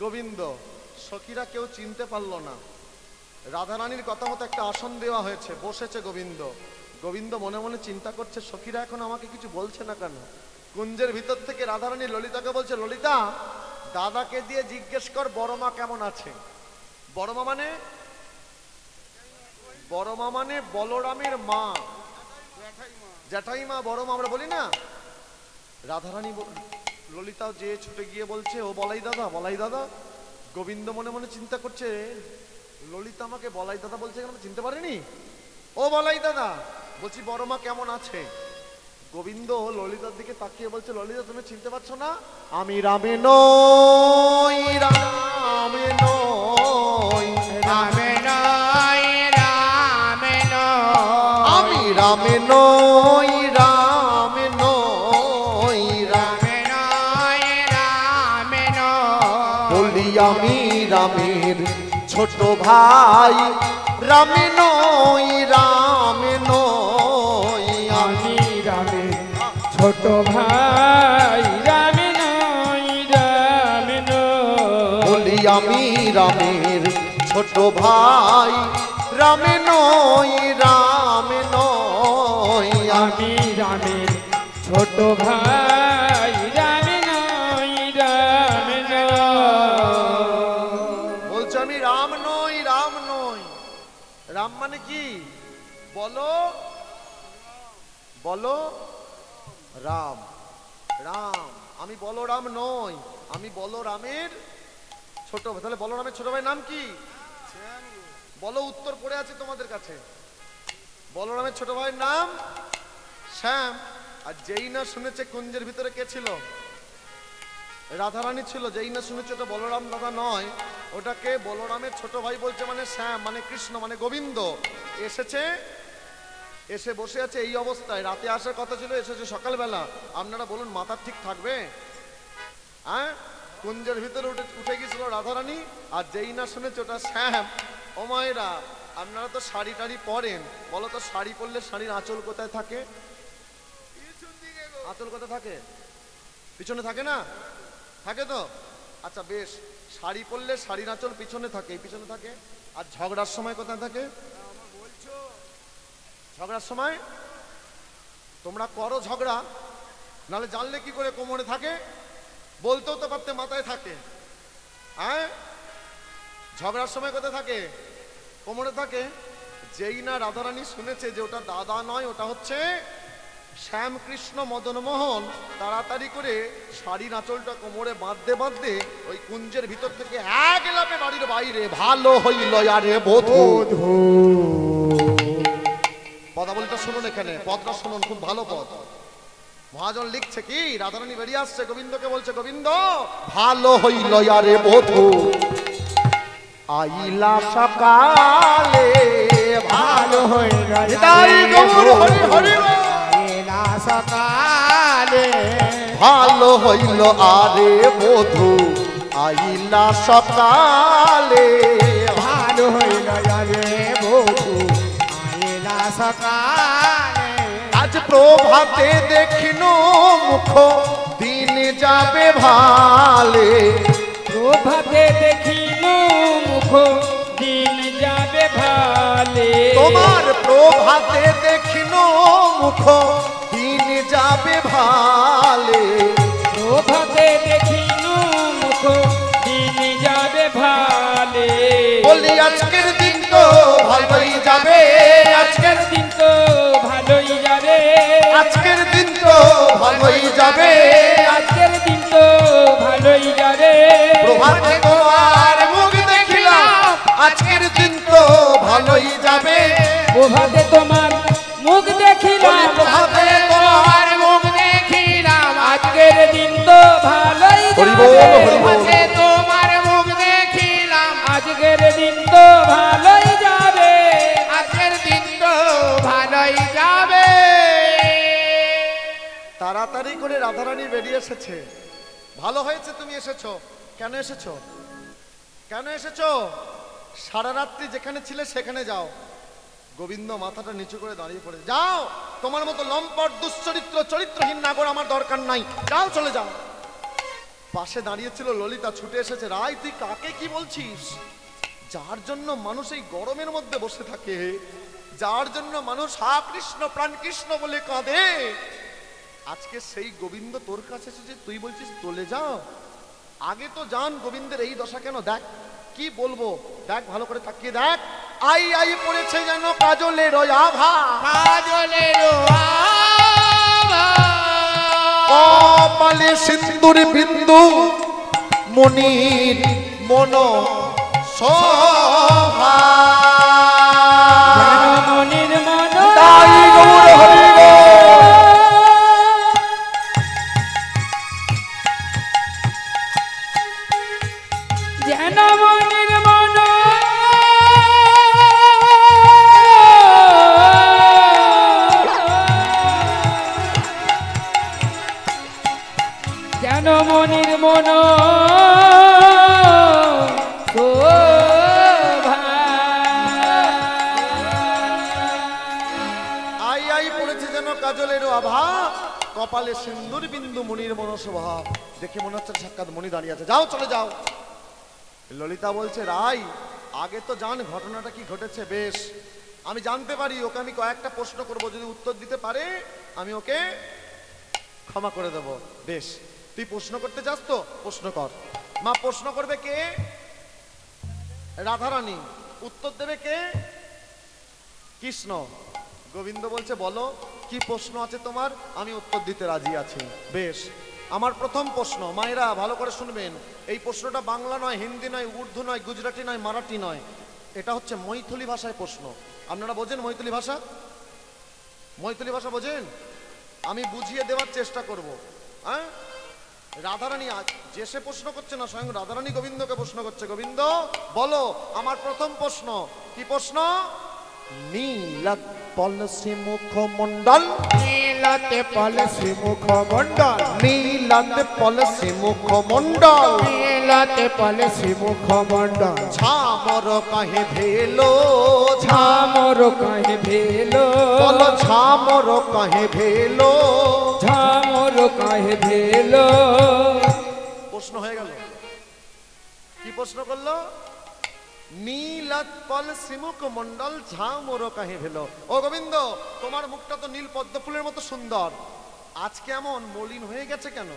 গোবিন্দ। সখীরা কেউ চিনতে পারলো না। রাধারানীর কথা মতো একটা আসন দেওয়া হয়েছে, বসেছে গোবিন্দ। গোবিন্দ মনে মনে চিন্তা করছে, সখীরা এখন আমাকে কিছু বলছে না কেন? কুঞ্জের ভিতর থেকে রাধারানী ললিতাকে বলছে, ললিতা দাদাকে দিয়ে জিজ্ঞেস কর বড় মা কেমন আছে। বড় মা মানে? বড় মা মানে বলরামের মা, জ্যাঠাই মা, বড় মা আমরা বলি না। রাধারানী ললিতা যে ছুটে গিয়ে বলছে, ও বলাই দাদা, বলাই দাদা। গোবিন্দ মনে মনে চিন্তা করছে, ললিতা আমাকে বলাই দাদা বলছে কেন, চিনতে পারিনি। ও বলাই দাদা, বলছি বড় মা কেমন আছে। গোবিন্দ ললিতার দিকে তাকিয়ে বলছে, ললিতা তুমি চিনতে পারছো না? আমি রামে নই, রামে নই, রামে নয়, রামে নয়, আমি রামে নই, রামে নই, রামে নয়, রামে নয়, বলি আমি রামের ছোট ভাই, রামে নই, রামে নই, আমি রামে ছোট ভাই রামে নয়, রামে নয়, বলি আমি রামের ছোট ভাই, রামে নই, রামে নই, আমি রামের ছোট ভাই রামে নয়, রামে নয়। বলছে আমি রাম নই, রাম নই। রাম মানে কি বলো? বলো রাম। রাম, আমি বলরাম নই, আমি বলরামের ছোট ভাই। তাহলে বলরামের ছোট ভাই নাম কি? বলো, উত্তর পড়ে আছে তোমাদের কাছে। বলরামের ছোট ভাইয়ের নাম শ্যাম। আর যেই না শুনেছে কুঞ্জের ভিতরে কে ছিল? রাধারানী ছিল। যেই না শুনেছে ওটা বলরাম দাদা নয়, ওটাকে বলরামের ছোট ভাই বলছে, মানে শ্যাম মানে কৃষ্ণ মানে গোবিন্দ এসেছে। এসে বসে আছে এই অবস্থায়। রাতে আসার কথা ছিল, এসেছে সকালবেলা। আপনারা বলুন মাথা ঠিক থাকবে? হ্যাঁ, কুঞ্জের ভিতরে উঠে গেছিল রাধারানী, আর যেই না শুনেছে ওটা শ্যাম। ও মায়েরা, আপনারা তো শাড়ি টাড়ি পরেন, বলো তো শাড়ি পরলে শাড়ির আঁচল কোথায় থাকে? আঁচল কোথায় থাকে? পিছনে থাকে না? থাকে তো? আচ্ছা বেশ, শাড়ি পরলে শাড়ির আঁচল পিছনে থাকে, পিছনে থাকে। আর ঝগড়ার সময় কোথায় থাকে? ঝগড়ার সময় তোমরা করো ঝগড়া, নাহলে জানলে কি করে কোমরে থাকে? বলতেও তো পারতে মাথায় থাকে। হ্যাঁ, ঝগড়ার সময় কোথায় থাকে? কোমরে থাকে। যেই না রাধারানী শুনেছে যে ওটা দাদা নয়, ওটা হচ্ছে শ্যামকৃষ্ণ মদনমোহন, তাড়াতাড়ি করে শাড়ির আঁচলটা কোমরে বাঁধতে বাঁধতে ওই কুঞ্জের ভিতর থেকে এক লাফে বাড়ির বাইরে। ভালো হইল আরে বধূ। পদাবলীটা শুনুন, এখানে পদটা শুনুন, খুব ভালো পদ। মহাজন লিখছে কি, রাধারানী বেরিয়ে আসছে, গোবিন্দকে বলছে, গোবিন্দ ভালো হইল আরে বধূ, আইলা সকালে, ভালো হইল নিতাই গৌর হরি হরি আইলা সকালে, ভালো হইল আরে বধূ, আইলা সকালে, ভালো হইল রে বধূ, আইলা সকালে, আজ প্রভাতে দেখিন মুখ দিন যাবে ভালে। প্রভাতে দেখিন মুখ দিন যাবে ভালে। তোমার প্রভাতে দেখিন মুখ দিন যাবে ভালে। প্রভাতে দেখিন মুখ দিন যাবে ভালে। বলি আজকের দিন তো ভালোই যাবে, আজকের দিন তো ভালোই যাবে। আজকের দিন তো ভালোই যাবে, আজকের দিন তো ভালোই যাবে। প্রভাতে তোমার মুখ দেখিলাম, আজকের দিন তো ভালোই যাবে। প্রভাতে তোমার মুখ দেখিলাম, প্রভাতে তোমার মুখ দেখিলাম, আজকের দিন তো ভালোই হরি যাবে। বল, হরি বল। প্রভাতে তোমার মুখ দেখিলাম, আজকের দিন তো ভালোই যাবে। আজকের দিন তো ভালোই যাবে। তাড়াতাড়ি করে রাধারানী বেরিয়ে এসেছে। ভালো হয়েছে তুমি এসেছো। কেন এসেছো? কেন এসেছো? সারা রাত্রি যেখানে ছিলে সেখানে যাও। গোবিন্দ মাথাটা নিচু করে দাঁড়িয়ে পড়ে, যাও, তোমার মতো লম্পট দুশ্চরিত্র চরিত্রহীন নাগর আমার দরকার নাই, যাও, চলে যাও। পাশে দাঁড়িয়েছিল ললিতা, ছুটে এসেছে। রাই, তুই কাকে কি বলছিস? যার জন্য মানুষ এই গরমের মধ্যে বসে থাকে, যার জন্য মানুষ হা কৃষ্ণ প্রাণ কৃষ্ণ বলে কাঁদে, আজকে সেই গোবিন্দ তোর কাছে এসেছে, তুই বলছিস চলে যাও। আগে তো জান গোবিন্দের এই দশা কেন। দেখ কি বলবো, দেখ ভালো করে তাকিয়ে দেখ। আই আই পড়েছে যেন কাজলের আভা, কাজলের আভা। কপালে সিন্দুর বিন্দু মনির মন শোভা। মনির মন তাই গৌর হরি গো। যেন মনির মন যেন মনির মন শোভা। আই আই পড়েছে যেন কাজলের আভা, কপালে সিন্দুর বিন্দু মনির মনশোভা। দেখে মনে হচ্ছে সাক্ষাৎ মনি দাঁড়িয়ে আছে, যাও, চলে যাও। ললিতা বলছে, রাই, আগে তো জান ঘটনাটা কি ঘটেছে। বেশ, আমি জানতে পারি। ওকে আমি কয়েকটা প্রশ্ন করব, যদি উত্তর দিতে পারে আমি ওকে ক্ষমা করে দেব। বেশ, তুই প্রশ্ন করতে চাস তো প্রশ্ন কর। মা, প্রশ্ন করবে কে? রাধারানী। উত্তর দেবে কে? কৃষ্ণ। গোবিন্দ বলছে, বলো কি প্রশ্ন আছে তোমার, আমি উত্তর দিতে রাজি আছি। বেশ, আমার প্রথম প্রশ্ন, মায়েরা ভালো করে শুনবেন। এই প্রশ্নটা বাংলা নয়, হিন্দি নয়, উর্দু নয়, গুজরাটি নয়, মারাঠি নয়, এটা হচ্ছে মৈথিলি ভাষায় প্রশ্ন। আপনারা বোঝেন মৈথিলি ভাষা? মৈথিলি ভাষা বোঝেন? আমি বুঝিয়ে দেওয়ার চেষ্টা করব। হ্যাঁ, রাধারানী যে সে প্রশ্ন করছে না, স্বয়ং রাধারানী গোবিন্দকে প্রশ্ন করছে। গোবিন্দ বলো, আমার প্রথম প্রশ্ন। কি প্রশ্ন? নীলাত পলসি মুখমণ্ডল, নীলাতে পলসি মুখমণ্ডল, নীলাত পলসি মুখমণ্ডল, নীলাতে পলসি মুখমণ্ডল। ঝামর কাহে ভেলো, ঝামর কাহে ভেলো, বল ঝামর কাহে ভেলো। ঝামর কাহে ভেলো। প্রশ্ন হয়ে গেল। কি প্রশ্ন করলো? নীলাত পলসি মুখমণ্ডল, ঝামর কাহে ভেলো। ও গোবিন্দ, তোমার মুখটা তো নীল পদ্ম ফুলের মতো সুন্দর, আজকে এমন মলিন হয়ে গেছে কেন?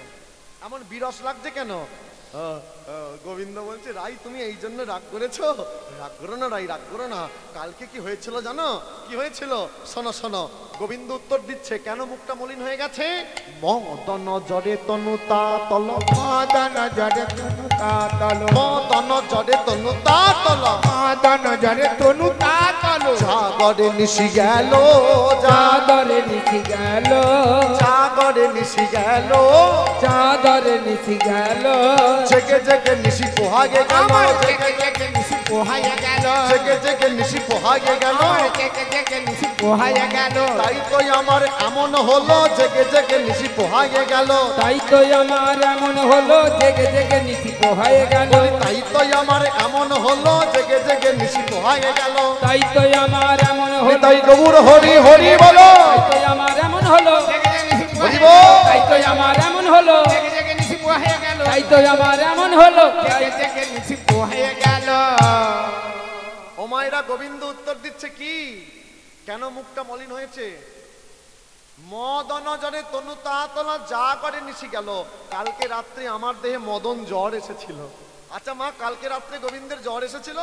এমন বিরস লাগছে কেন? গোবিন্দ বলছে, রাই তুমি এই জন্য রাগ করেছো? রাগ করো না রাই, রাগ করো না। কালকে কি হয়েছিল জানো? কি হয়েছিল? শোনো শোনো। গোবিন্দ উত্তর দিচ্ছে, কেন মুখটা মলিন হয়ে গেছে? মদন জরে তনু তাতল, মদন জরে তনু তাতল, মদন জরে তনু তাতল, মদন জরে তনু তাতল। জাগরে নিশি গেল, চাদরে নিচি গেল, জাগরে নিশি গেল, চাদরে নিচি গেল। জেগে জেগে নিশি পোহাগে গেল, আমার জেগে জেগে নিশি পোহাইয়া গেল, জেগে জেগে নিশি পোহাগে গেল। আমার জেগে জেগে নিশি পোহাইয়া গেল। তাই তো আমার এমন হলো, জেগে জেগে নিশি পোহাগে গেল। তাই তো আমার এমন হলো, জেগে জেগে নিচি পোহায়ে গেল। তাই তো আমার এমন হলো, জেগে জেগে নিশি পোহাগে গেল। তাই তো আমার এমন হলো, তাই গৌর হরি হরি বলো। তাই তো আমার এমন হলো, তো আমার এমন হলো জেগে জেগে নিশি হয়ে গেল। ও মায়েরা, গোবিন্দ উত্তর দিচ্ছে কি, কেন মুখটা মলিন হয়েছে? মদন জরে তনু তাতলা যা করে নিশি গেল। কালকে রাত্রে আমার দেহে মদন জ্বর এসেছিল। আচ্ছা মা, কালকে রাত্রে গোবিন্দের জ্বর এসেছিল?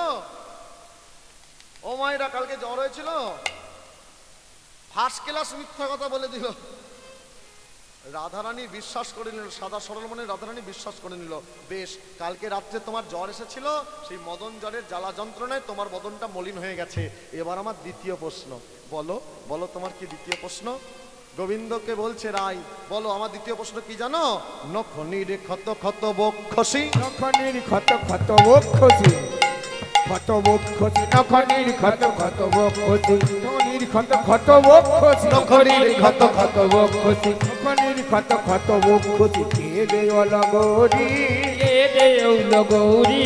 ও মায়েরা, কালকে জ্বর হয়েছিল? ফার্স্ট ক্লাস মিথ্যা কথা বলে দিল। রাধারানী বিশ্বাস করে নিল, সাদা সরল মনে রাধারানী বিশ্বাস করে নিল। বেশ, কালকে রাত্রে তোমার জ্বর এসেছিল, সেই মদন জ্বরের জ্বালা যন্ত্রণায় তোমার বদনটা মলিন হয়ে গেছে। এবার আমার দ্বিতীয় প্রশ্ন, বলো বলো তোমার কি দ্বিতীয় প্রশ্ন? গোবিন্দকে বলছে রাই, বলো আমার দ্বিতীয় প্রশ্ন কি জানো? নখনির ক্ষত ক্ষত বক্ষসি, নখনির ক্ষত ক্ষত বক্ষসি, ক্ষত বক্ষসি, নখনির ক্ষত ক্ষত বক্ষসি, নখনির ক্ষত ক্ষত বক্ষসি, নখনির ক্ষত ক্ষত বক্ষসি, নখনির ক্ষত ক্ষত বক্ষসি। কে দেওল গৌরী, কে দেউল গৌরী,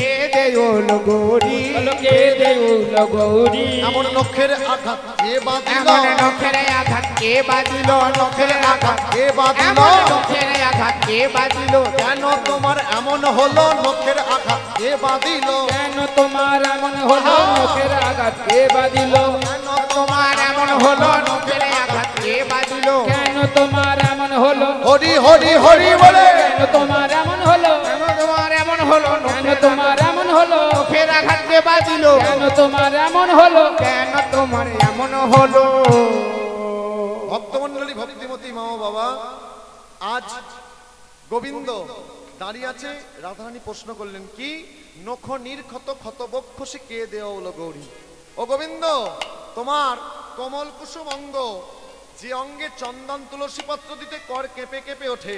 কে দেওল গৌরী, বলো কে দেউল গৌরী। এমন নখের আঘাত কে বাঁধিল, এমন নখের আঘাত কে বাজিল, নখের আঘাত কে বাঁধিল, এমন নখের আঘাত কে বাজিল। কেন তোমার এমন হলো, নখের আঘাত কে বাঁধিল, কেন তোমার এমন হলো নখের আঘাত কে বাঁধিল, কেন তোমার এমন হলো নখের আঘাত কে বাজিল। কেন তোমার এমন হলো, হরি হরি হরি বলে, কেন তোমার এমন হলো, কেন তোমার এমন হলো, কেন তোমার এমন হলো, নখের আঘাত কে বাজিল। কেন তোমার এমন হলো, কেন তোমার এমন হলো। ভক্তমন্ডলী, ভক্তিমতী মা ও বাবা, আজ গোবিন্দ দাঁড়িয়ে আছে। রাধারানী প্রশ্ন করলেন কি, নখ নির্ক্ষত ক্ষত বক্ষসি কে দেওল গৌরী। ও গোবিন্দ, তোমার কমল কুসুম অঙ্গ, যে অঙ্গে চন্দন তুলসী পত্র দিতে কর কেঁপে কেঁপে ওঠে,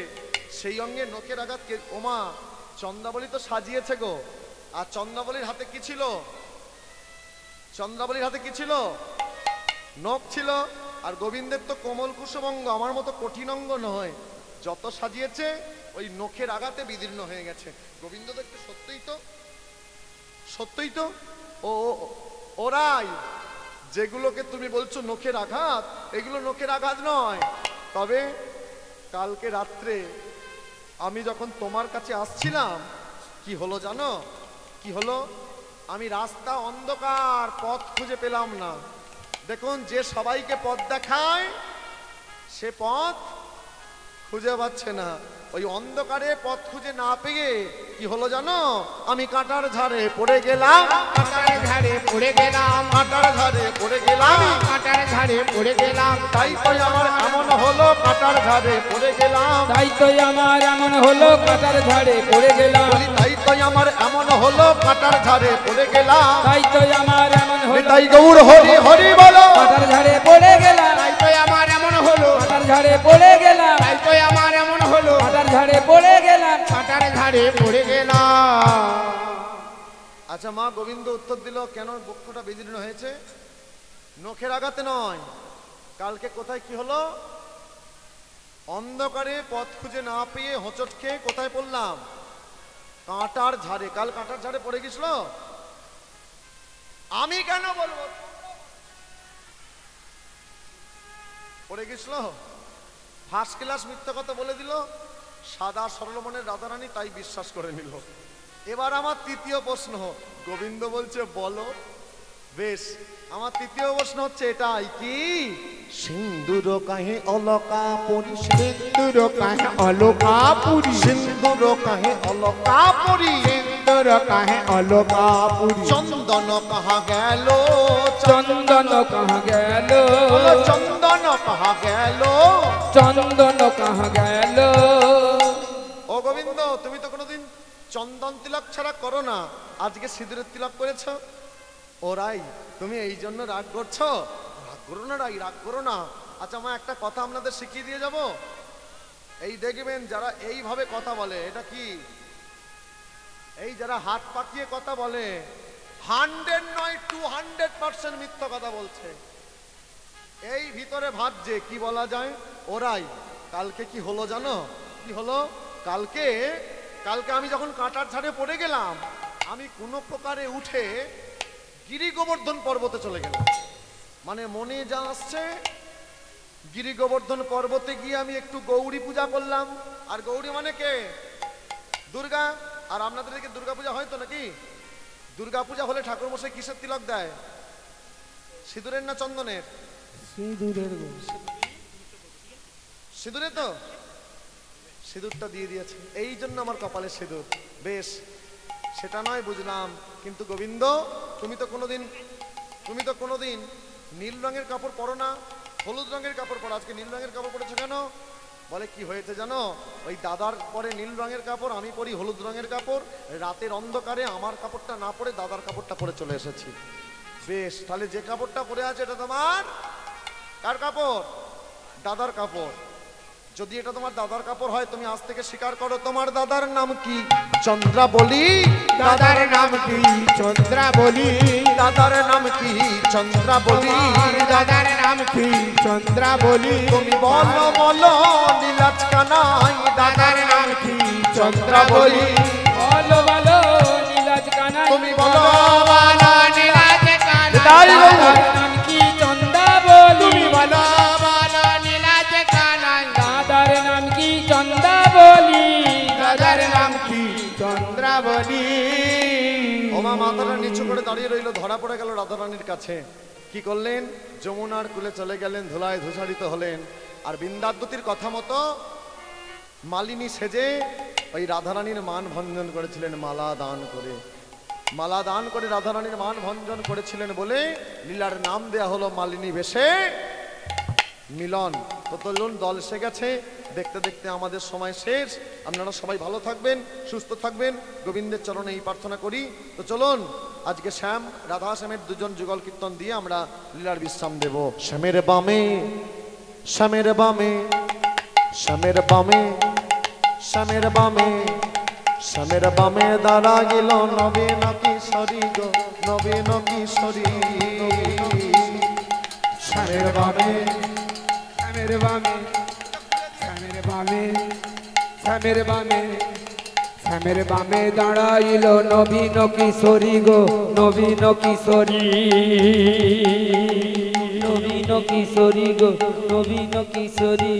সেই অঙ্গে নখের আঘাত কে? ওমা, চন্দ্রাবলী তো সাজিয়েছে গো। আর চন্দ্রাবলীর হাতে কি ছিল? চন্দ্রাবলীর হাতে কি ছিল? নখ ছিল। আর গোবিন্দের তো কোমল কুসুম অঙ্গ, আমার মতো কঠিন অঙ্গ নয়। যত সাজিয়েছে ওই নখের আঘাতে বিদীর্ণ হয়ে গেছে। গোবিন্দ দেখতে সত্যই তো, সত্যই তো। ও ওরাই যেগুলোকে তুমি বলছো নখের আঘাত, এগুলো নখের আঘাত নয়। তবে কালকে রাত্রে আমি যখন তোমার কাছে আসছিলাম, কি হলো জানো? কি হলো? আমি রাস্তা অন্ধকার, পথ খুঁজে পেলাম না। দেখুন, যে সবাইকে পথ দেখায় সে পথ খুঁজে পাচ্ছে না। ওই অন্ধকারে পথ খুঁজে না পেয়ে কি হলো জানো? আমি কাঁটার ঝাড়ে পড়ে গেলাম, কাঁটার ঝাড়ে পড়ে গেলাম, কাঁটার ঝাড়ে পড়ে গেলাম। কাঁটার ঝাড়ে পড়ে গেলাম। তাই তো আমার এমন হলো, কাঁটার ঝাড়ে পড়ে গেলাম। তাই তো আমার এমন হলো কাঁটার ঝাড়ে পড়ে গেলাম, বলি তাই তো আমার এমন হলো, কাঁটার ঝাড়ে পড়ে গেলাম। তাই তো আমার এমন হলো, তাই গৌর হরি হরি বলো, কাঁটার ঝাড়ে পড়ে গেলাম, তাই তো আমার এমন হলো, কাঁটার ঝাড়ে পড়ে গেলাম, তাই তো আমার এমন হলো, কাঁটার ঝাড়ে পড়ে গেলাম। কাঁটার ঝাড়ে পড়ে গেলাম। আচ্ছা মা, গোবিন্দ উত্তর দিল কেন বক্ষটা বিদীর্ণ হয়েছে? নখের আঘাতে নয়। কালকে কোথায় কি হলো? অন্ধকারে পথ খুঁজে না পেয়ে হোঁচট খেয়ে কোথায় পড়লাম? কাঁটার ঝাড়ে। কাল কাঁটার ঝাড়ে পড়ে গেছিল। আমি কেন বলবো? পড়ে গেছিল। ফার্স্ট ক্লাস মিথ্যা কথা বলে দিল। সাদা সরল মনের রাধারানী তাই বিশ্বাস করে নিল। এবার আমার তৃতীয় প্রশ্ন, গোবিন্দ বলছে বলো। বেশ, আমার তৃতীয় প্রশ্ন হচ্ছে এটাই কি, সিন্দুর কাহে অলকা পরি, সিন্দুর কাহে অলকা পুরি, সিন্দুর কাহে অলকা পরি, সিন্দুর কাহে অলকা পুরি। চন্দন কাহা গেল, চন্দন কাহা গেল, চন্দন কাহা গেল, চন্দন কাহা গেল। ও গোবিন্দ, তুমি তো কোনোদিন চন্দন তিলক ছাড়া করো না, আজকে সিঁদুরের তিলক করেছ। ওরাই তুমি এই জন্য রাগ করছো? রাগ করো না রাই, রাগ করো না। আচ্ছা মা, একটা কথা আপনাদের শিখিয়ে দিয়ে যাব। এই দেখবেন যারা এইভাবে কথা বলে, এটা কি, এই যারা হাত পাকিয়ে কথা বলে, 100 নয় 200% মিথ্যা কথা বলছে। এই ভিতরে ভাবছে কি বলা যায়। ওরাই কালকে কি হলো জানো? কি হলো? কালকে আমি যখন কাঁটার ঝাড়ে পড়ে গেলাম, আমি কোনো প্রকারে উঠে গিরি গোবর্ধন পর্বতে চলে গেলাম। মানে মনে যা আসছে, গিরি গোবর্ধন পর্বতে গিয়ে আমি একটু গৌরী পূজা করলাম। আর গৌরী মানে কে? দুর্গা। আর আপনাদের দিকে দুর্গা পূজা হয় তো নাকি? দুর্গা পূজা হলে ঠাকুর মশাই কিসের তিলক দেয়? সিঁদুরের না চন্দনের? সিঁদুরের তো সিঁদুরটা দিয়ে দিয়েছে, এই জন্য আমার কপালে সিঁদুর। বেশ, সেটা নয় বুঝলাম, কিন্তু গোবিন্দ তুমি তো কোনোদিন নীল রঙের কাপড় পরো না, হলুদ রঙের কাপড় পরো, আজকে নীল রঙের কাপড় পরেছো কেন? বলে কি হয়েছে জানো, ওই দাদার পরে নীল রঙের কাপড়, আমি পরি হলুদ রঙের কাপড়, রাতের অন্ধকারে আমার কাপড়টা না পরে দাদার কাপড়টা পরে চলে এসেছি। বেশ, তাহলে যে কাপড়টা পরে আছে এটা তোমার কার কাপড়? দাদার কাপড়। যদি এটা তোমার দাদার কাপড় হয়, তুমি আজ থেকে স্বীকার করো তোমার দাদার নাম কি? চন্দ্রাবলী। দাদার নাম কি? চন্দ্রাবলী। দাদার নাম কি? চন্দ্রাবলী। দাদার নাম কি? চন্দ্রাবলী। তুমি বলো বলো নীলাজ কানাই, দাদার নাম কি? চন্দ্রাবলী। বলো বলো নীলাজ কানাই, তুমি বলো বলো নীলাজ কানাই, দাদার নাম কি? চন্দ্রাবলী। তুমি বলো বলো নীলাজ কানাই, দাদার নাম কি? চন্দ্রাবলী। দাদার নাম কি? চন্দ্রাবলী। ওমা মাথাটা নিচু করে দাঁড়িয়ে রইল, ধরা পড়ে গেল রাধারানীর কাছে। কি করলেন? যমুনার কুলে চলে গেলেন, ধুলায় ধূসারিত হলেন। আর বিন্দাদ্যুতির কথা মতো মালিনী সেজে ওই রাধারানীর মান ভঞ্জন করেছিলেন মালা দান করে। মালা দান করে রাধারানীর মান ভঞ্জন করেছিলেন বলে লীলার নাম দেয়া হলো মালিনী বেশে মিলন। তো চলুন, দল এসে গেছে, দেখতে দেখতে আমাদের সময় শেষ। আপনারা সবাই ভালো থাকবেন, সুস্থ থাকবেন, গোবিন্দের চরণে এই প্রার্থনা করি। তো চলুন, আজকে শ্যাম রাধা শ্যামের দুজন যুগল কীর্তন দিয়ে আমরা লীলার বিশ্রাম দেব। শ্যামের বামে শ্যামের বামে শ্যামের বামে শ্যামের বামে শ্যামের বামে দাঁড়া গেল নবীন কিশোরী গো, নবীন কিশোরী। শ্যামের বামে শ্যামের বামে শ্যামের বামে শ্যামের বামে শ্যামের বামে দাঁড়াইল নবীন কিশোরী গো, নবীন কিশোরী। নবীন কিশোরী গো, নবীন কিশোরী।